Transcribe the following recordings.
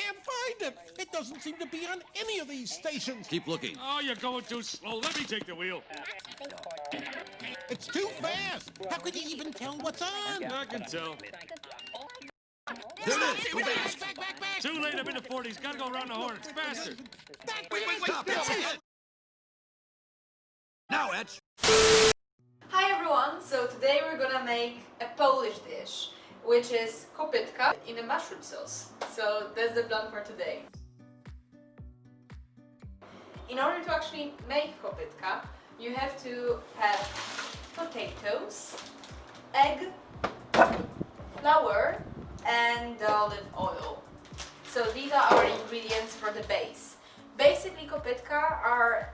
can't find it. It doesn't seem to be on any of these stations. Keep looking. Oh, you're going too slow. Let me take the wheel. It's too fast. How could you even tell what's on? I can tell. There it is. Go back. Back. Too late. I'm in the 40s. Gotta go around the horn. It's faster. Wait. Stop. That's it. Now, Etch. Hi everyone! So today we're gonna make a Polish dish, which is kopytka in a mushroom sauce. So that's the plan for today. In order to actually make kopytka, you have to have potatoes, egg, flour, and olive oil. So these are our ingredients for the base. Basically, kopytka are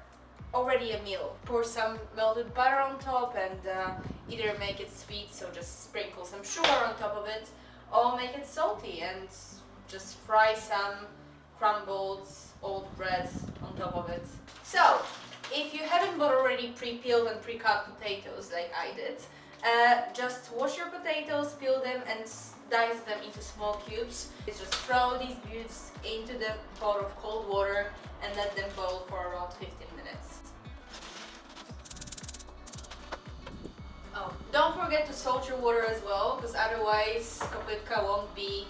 already a meal. Pour some melted butter on top and either make it sweet, so just sprinkle some sugar on top of it, or make it salty and just fry some crumbled old bread on top of it. So, if you haven't bought already pre-peeled and pre-cut potatoes like I did, just wash your potatoes, peel them and dice them into small cubes. Just throw these bits into the pot of cold water and let them boil for around 15 minutes. Oh, don't forget to salt your water as well, because otherwise kopytka won't be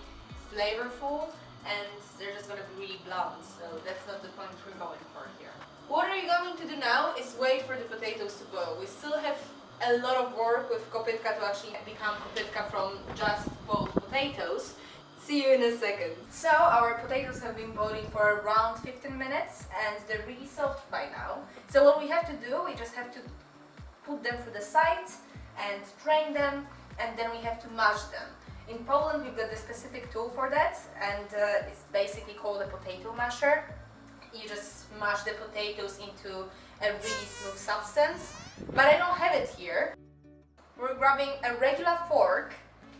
flavorful and they're just going to be really bland, so that's not the point we're going for here. What are you going to do now is wait for the potatoes to boil. We still have a lot of work with kopytka to actually become kopytka from just boiled potatoes. See you in a second. So our potatoes have been boiling for around 15 minutes and they're really soft by now. So what we have to do, we just have to put them to the side and drain them, and then we have to mash them. In Poland we've got a specific tool for that, and it's basically called a potato masher. You just mash the potatoes into a really smooth substance, but I don't have it here. We're grabbing a regular fork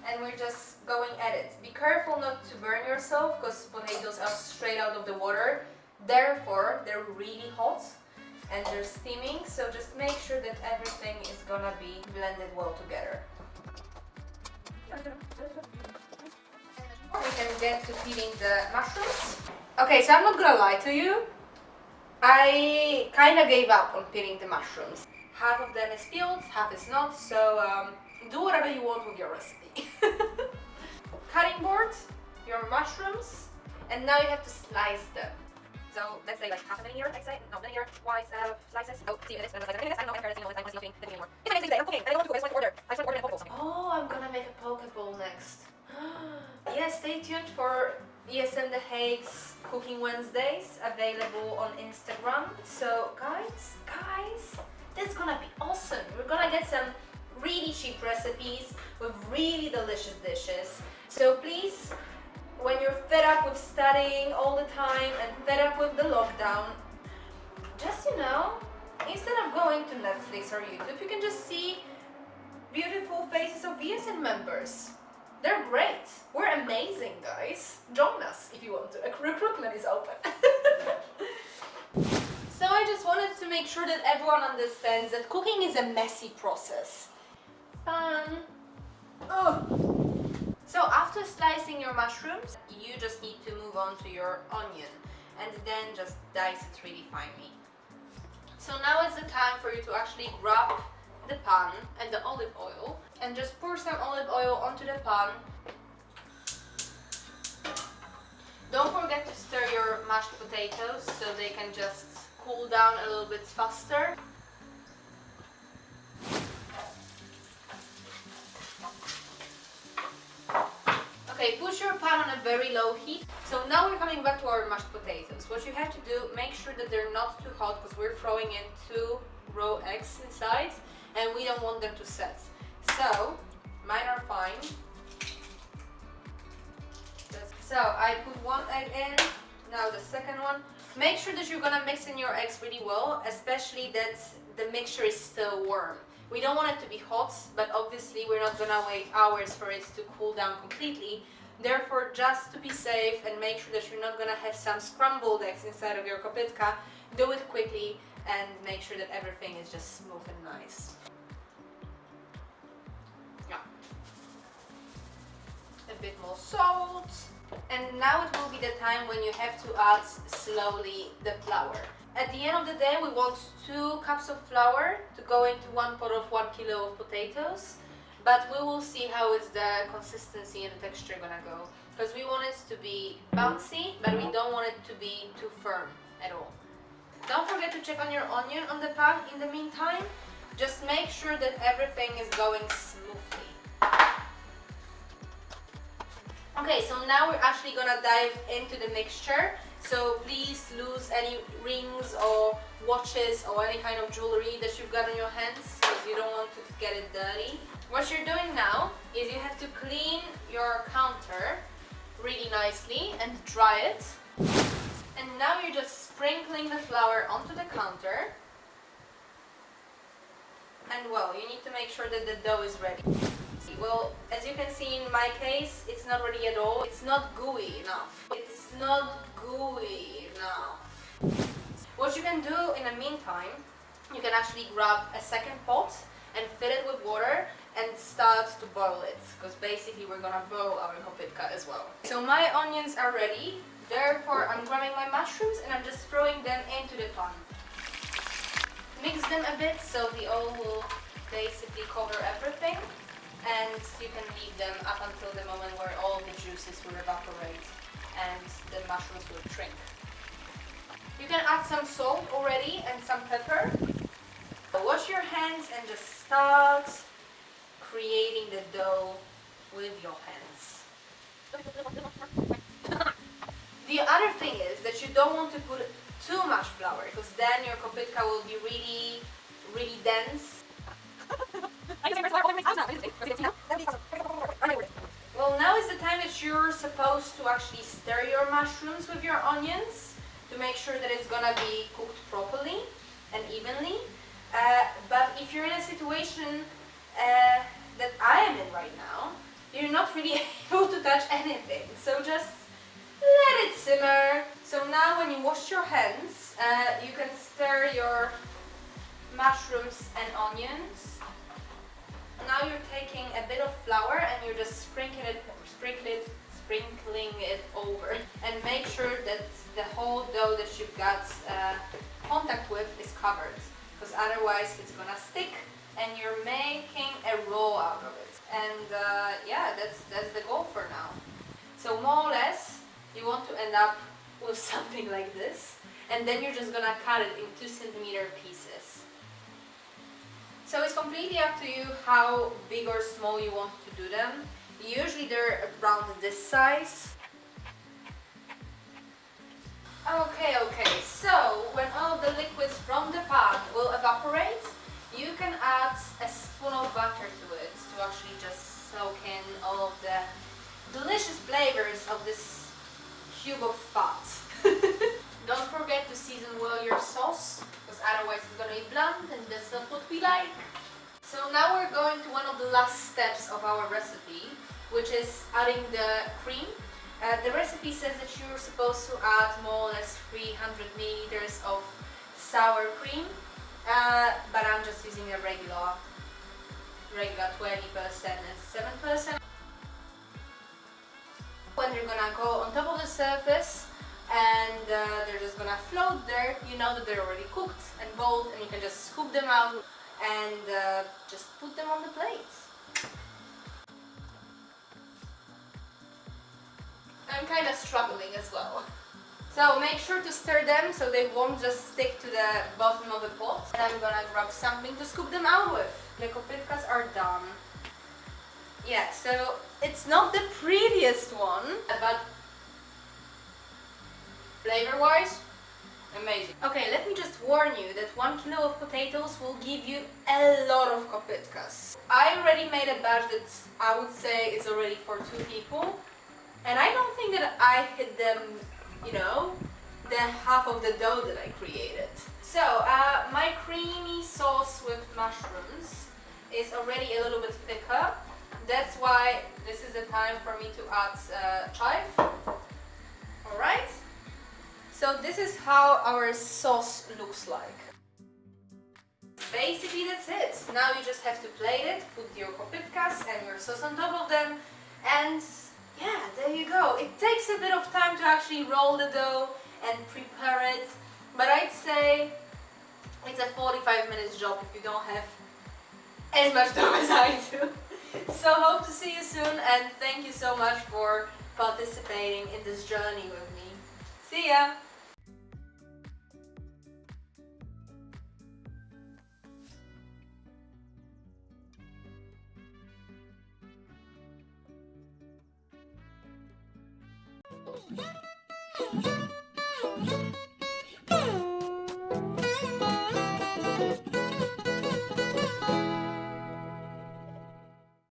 and we're just going at it. Be careful not to burn yourself, because potatoes are straight out of the water, therefore they're really hot and they're steaming, so just make sure that everything is gonna be blended well together. We can get to peeling the mushrooms. Okay, so I'm not gonna lie to you, I kinda gave up on peeling the mushrooms. Half of them is peeled, half is not, so do whatever you want with your recipe. Cutting board, your mushrooms, and now you have to slice them. So let's say like half a millimeter, I'd say. No, millimeter wide slices. Oh, see, this, I don't know, I'm nothing anymore. It's amazing today, I'm cooking, I don't want to cook, I just want to order. I just want to order a poke bowl. Oh, I'm gonna make a poke bowl next. Yes, stay tuned for ESN The Hague's Cooking Wednesdays, available on Instagram. So guys, that's gonna be awesome. We're gonna get some really cheap recipes with really delicious dishes. So please, when you're fed up with studying all the time and fed up with the lockdown, just, instead of going to Netflix or YouTube, you can just see beautiful faces of ESN members. They're great. We're amazing, guys. Join us if you want to. Recruitment is open. So I just wanted to make sure that everyone understands that cooking is a messy process. Fun. Oh. So after slicing your mushrooms, you just need to move on to your onion and then just dice it really finely. So now is the time for you to actually grab the pan and the olive oil and just pour some olive oil onto the pan. Don't forget to stir your mashed potatoes so they can just cool down a little bit faster. Okay, put your pan on a very low heat. So now we're coming back to our mashed potatoes. What you have to do, make sure that they're not too hot, because we're throwing in 2 raw eggs inside and we don't want them to set. So, mine are fine. So I put 1 egg in, now the second one. Make sure that you're gonna mix in your eggs really well, especially that the mixture is still warm. We don't want it to be hot, but obviously we're not gonna wait hours for it to cool down completely. Therefore, just to be safe and make sure that you're not gonna have some scrambled eggs inside of your kopytka, do it quickly and make sure that everything is just smooth and nice. Yeah. A bit more salt And now it will be the time when you have to add slowly the flour. At the end of the day, we want 2 cups of flour to go into 1 pot of 1 kilo of potatoes, but we will see how is the consistency and the texture gonna go. Because we want it to be bouncy, but we don't want it to be too firm at all. Don't forget to check on your onion on the pan in the meantime. Just make sure that everything is going smoothly. Okay, so now we're actually gonna dive into the mixture. So please lose any rings or watches or any kind of jewelry that you've got on your hands, because you don't want to get it dirty. What you're doing now is you have to clean your counter really nicely and dry it. And now you're just sprinkling the flour onto the counter. And well, you need to make sure that the dough is ready. Well, as you can see in my case, it's not ready at all. It's not gooey enough. It's not gooey enough. What you can do in the meantime, you can actually grab a second pot and fill it with water and start to boil it, because basically we're gonna boil our kopytka as well. So my onions are ready, therefore I'm grabbing my mushrooms and I'm just throwing them into the pan. Mix them a bit so the oil will basically cover everything, and you can leave them up until the moment where all the juices will evaporate and the mushrooms will shrink. You can add some salt already and some pepper. Wash your hands and just start creating the dough with your hands. The other thing is that you don't want to put too much flour, because then your kopytka will be really, really dense. Well, now is the time that you're supposed to actually stir your mushrooms with your onions to make sure that it's gonna be cooked properly and evenly. But if you're in a situation that I am in right now, you're not really able to touch anything. So just let it simmer. So now when you wash your hands, you can stir your mushrooms and onions. Now you're taking a bit of flour and you're just sprinkling it over. And make sure that the whole dough that you've got contact with is covered, because otherwise it's gonna stick and you're making a roll out of it. And yeah, that's the goal for now. So more or less, you want to end up with something like this, and then you're just gonna cut it in 2 centimeter pieces. So it's completely up to you how big or small you want to do them. Usually they're around this size. Okay, so when all the liquids from the pan will evaporate, you can add a spoon of butter to it to actually just soak in all of the delicious flavors of this cube of fat. Don't forget to season well your sauce, because otherwise it's gonna be blunt and that's not what we like. So now we're going to one of the last steps of our recipe, which is adding the cream. The recipe says that you're supposed to add more or less 300 milliliters of sour cream, but I'm just using a regular 20% and 7%. When you're gonna go on top of the surface and they're just gonna float there, you know that they're already cooked and boiled, and you can just scoop them out and just put them on the plates. I'm kind of struggling as well. So make sure to stir them so they won't just stick to the bottom of the pot. And I'm gonna grab something to scoop them out with. The kopytkas are done. Yeah, so it's not the prettiest one, but flavor-wise, amazing. Okay, let me just warn you that 1 kilo of potatoes will give you a lot of kopytkas. I already made a batch that I would say is already for 2 people. And I don't think that I hit them, you know, the half of the dough that I created. So, my creamy sauce with mushrooms is already a little bit thicker. That's why this is the time for me to add chive. Alright? So this is how our sauce looks like. Basically that's it. Now you just have to plate it, put your kopytkas and your sauce on top of them, and yeah, there you go. It takes takes a bit of time to actually roll the dough and prepare it, but I'd say it's a 45 minutes job if you don't have as much dough as I do. So hope to see you soon, and thank you so much for participating in this journey with me. See ya! Yeah.